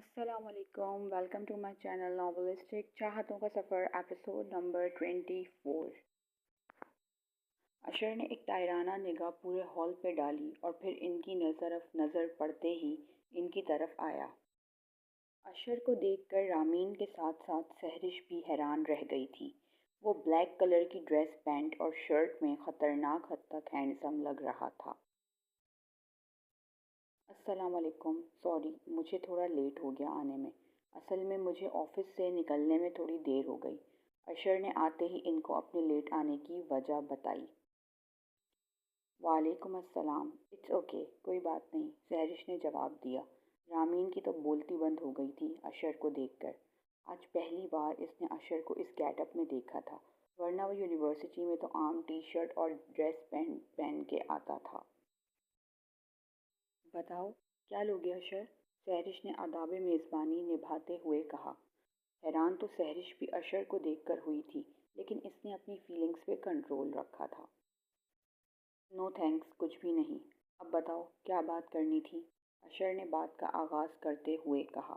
السلام علیکم، welcome to my channel ناولسٹک چاہتوں کا سفر ایپیسوڈ نمبر 24۔ اشر نے ایک تائرانہ نگاہ پورے ہال پہ ڈالی اور پھر ان کی نظر پڑتے ہی ان کی طرف آیا۔ اشر کو دیکھ کر رامین کے ساتھ ساتھ سہرش بھی حیران رہ گئی تھی۔ وہ بلیک کلر کی ڈریس پینٹ اور شرٹ میں خطرناک حد تک ہینڈسم لگ رہا تھا۔ السلام علیکم، سوری مجھے تھوڑا لیٹ ہو گیا آنے میں، اصل میں مجھے آفس سے نکلنے میں تھوڑی دیر ہو گئی۔ اشر نے آتے ہی ان کو اپنے لیٹ آنے کی وجہ بتائی۔ وعلیکم السلام، اٹس اوکے، کوئی بات نہیں، سہرش نے جواب دیا۔ رامین کی تو بولتی بند ہو گئی تھی اشر کو دیکھ کر۔ آج پہلی بار اس نے اشر کو اس گیٹ اپ میں دیکھا تھا، ورنہ وہ یونیورسٹی میں تو عام ٹی شرٹ اور ڈریس پہن کے آتا تھا۔ بتاؤ کیا لوگے اشر؟ سہرش نے آداب میزبانی نبھاتے ہوئے کہا۔ حیران تو سہرش بھی اشر کو دیکھ کر ہوئی تھی، لیکن اس نے اپنی فیلنگز پہ کنٹرول رکھا تھا۔ نو تھینکس، کچھ بھی نہیں۔ اب بتاؤ کیا بات کرنی تھی؟ اشر نے بات کا آغاز کرتے ہوئے کہا۔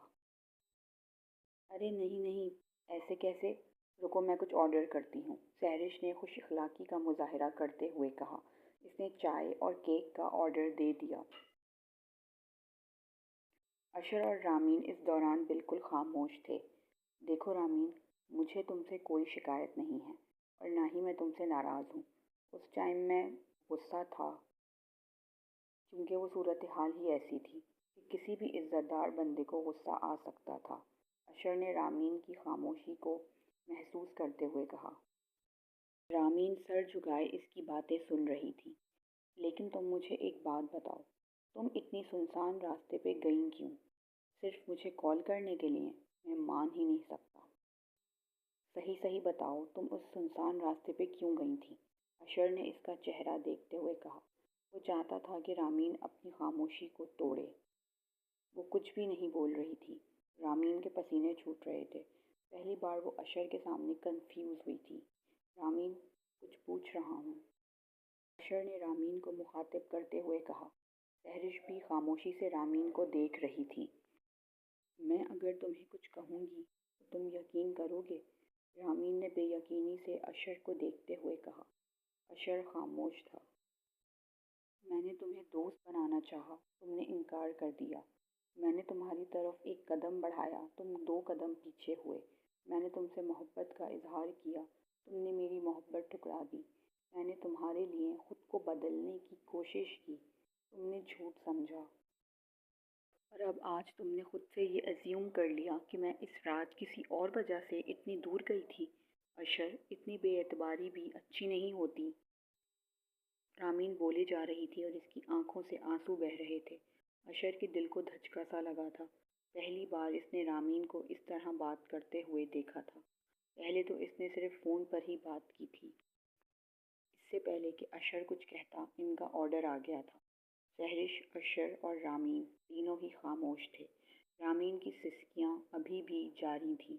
ارے نہیں، ایسے کیسے؟ رکو میں کچھ آرڈر کرتی ہوں، سہرش نے خوش اخلاقی کا مظاہرہ کرتے ہوئے کہا۔ اس نے چائے اور کیک کا آرڈر دے دیا۔ اشر اور رامین اس دوران بالکل خاموش تھے۔ دیکھو رامین، مجھے تم سے کوئی شکایت نہیں ہے اور نہ ہی میں تم سے ناراض ہوں۔ اس ٹائم میں غصہ تھا کیونکہ وہ صورتحال ہی ایسی تھی کہ کسی بھی عزت دار بندے کو غصہ آ سکتا تھا۔ اشر نے رامین کی خاموشی کو محسوس کرتے ہوئے کہا۔ رامین سر جھکائے اس کی باتیں سن رہی تھی۔ لیکن تم مجھے ایک بات بتاؤ، تم اتنی سنسان راستے پہ گئیں کیوں؟ صرف مجھے کال کرنے کے لیے؟ میں مان ہی نہیں سکتا۔ صحیح بتاؤ، تم اس سنسان راستے پہ کیوں گئی تھی؟ اشر نے اس کا چہرہ دیکھتے ہوئے کہا۔ وہ چاہتا تھا کہ رامین اپنی خاموشی کو توڑے۔ وہ کچھ بھی نہیں بول رہی تھی۔ رامین کے پسینے چھوٹ رہے تھے۔ پہلی بار وہ اشر کے سامنے کنفیوز ہوئی تھی۔ رامین، کچھ پوچھ رہا ہوں، اشر نے رامین کو مخاطب کرتے ہوئے کہا۔ سہرش بھی خاموشی سے رامین کو دیکھ رہی تھی۔ میں اگر تمہیں کچھ کہوں گی تو تم یقین کرو گے؟ رامین نے بے یقینی سے اشر کو دیکھتے ہوئے کہا۔ اشر خاموش تھا۔ میں نے تمہیں دوست بنانا چاہا، تم نے انکار کر دیا۔ میں نے تمہاری طرف ایک قدم بڑھایا، تم 2 قدم پیچھے ہوئے۔ میں نے تم سے محبت کا اظہار کیا، تم نے میری محبت ٹھکرا دی۔ میں نے تمہارے لیے خود کو بدلنے کی کوشش کی، تم نے جھوٹ سمجھا۔ اور اب آج تم نے خود سے یہ ایزیوم کر لیا کہ میں اس رات کسی اور وجہ سے اتنی دور گئی تھی۔ اشر، اتنی بے اعتباری بھی اچھی نہیں ہوتی۔ رامین بولے جا رہی تھی اور اس کی آنکھوں سے آنسو بہہ رہے تھے۔ اشر کے دل کو دھچکا سا لگا تھا۔ پہلی بار اس نے رامین کو اس طرح بات کرتے ہوئے دیکھا تھا۔ پہلے تو اس نے صرف فون پر ہی بات کی تھی۔ اس سے پہلے کہ اشر کچھ کہتا، ان کا آرڈر آ گیا تھا۔ سہرش، اشر اور رامین تینوں ہی خاموش تھے۔ رامین کی سسکیاں ابھی بھی جاری تھیں۔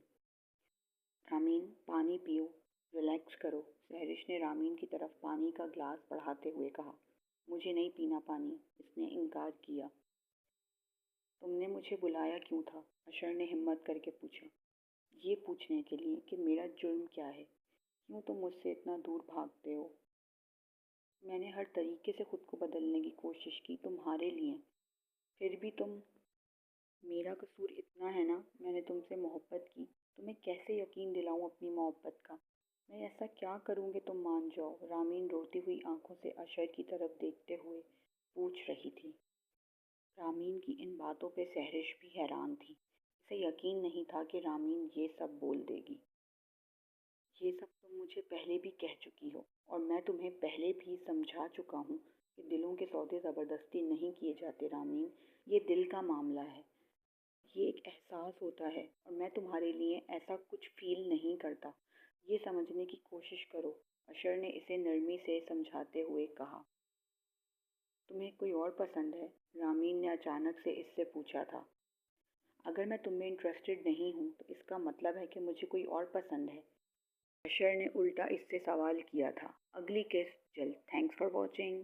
رامین، پانی پیو، ریلیکس کرو، سہرش نے رامین کی طرف پانی کا گلاس بڑھاتے ہوئے کہا۔ مجھے نہیں پینا پانی، اس نے انکار کیا۔ تم نے مجھے بلایا کیوں تھا؟ اشر نے ہمت کر کے پوچھا۔ یہ پوچھنے کے لیے کہ میرا جرم کیا ہے، کیوں تم مجھ سے اتنا دور بھاگتے ہو؟ میں نے ہر طریقے سے خود کو بدلنے کی کوشش کی تمہارے لیے، پھر بھی میرا قصور اتنا ہے نا؟ میں نے تم سے محبت کی، تمہیں کیسے یقین دلاؤں اپنی محبت کا؟ میں ایسا کیا کروں کہ تم مان جاؤ؟ رامین روتی ہوئی آنکھوں سے اشر کی طرف دیکھتے ہوئے پوچھ رہی تھی۔ رامین کی ان باتوں پہ سہرش بھی حیران تھی۔ اسے یقین نہیں تھا کہ رامین یہ سب بول دے گی۔ یہ سب تم مجھے پہلے بھی کہہ چکی ہو اور میں تمہیں پہلے بھی سمجھا چکا ہوں کہ دلوں کے سودے زبردستی نہیں کیے جاتے رامین، یہ دل کا معاملہ ہے، یہ ایک احساس ہوتا ہے اور میں تمہارے لیے ایسا کچھ فیل نہیں کرتا، یہ سمجھنے کی کوشش کرو، اشر نے اسے نرمی سے سمجھاتے ہوئے کہا۔ تمہیں کوئی اور پسند ہے؟ رامین نے اچانک سے اس سے پوچھا تھا۔ اگر میں تم میں انٹرسٹڈ نہیں ہوں تو اس کا مطلب ہے کہ مجھے کوئی اور پسند ہے، اشر نے الٹا اس سے سوال کیا تھا۔ اگلی قسط جلد۔ Thanks for watching.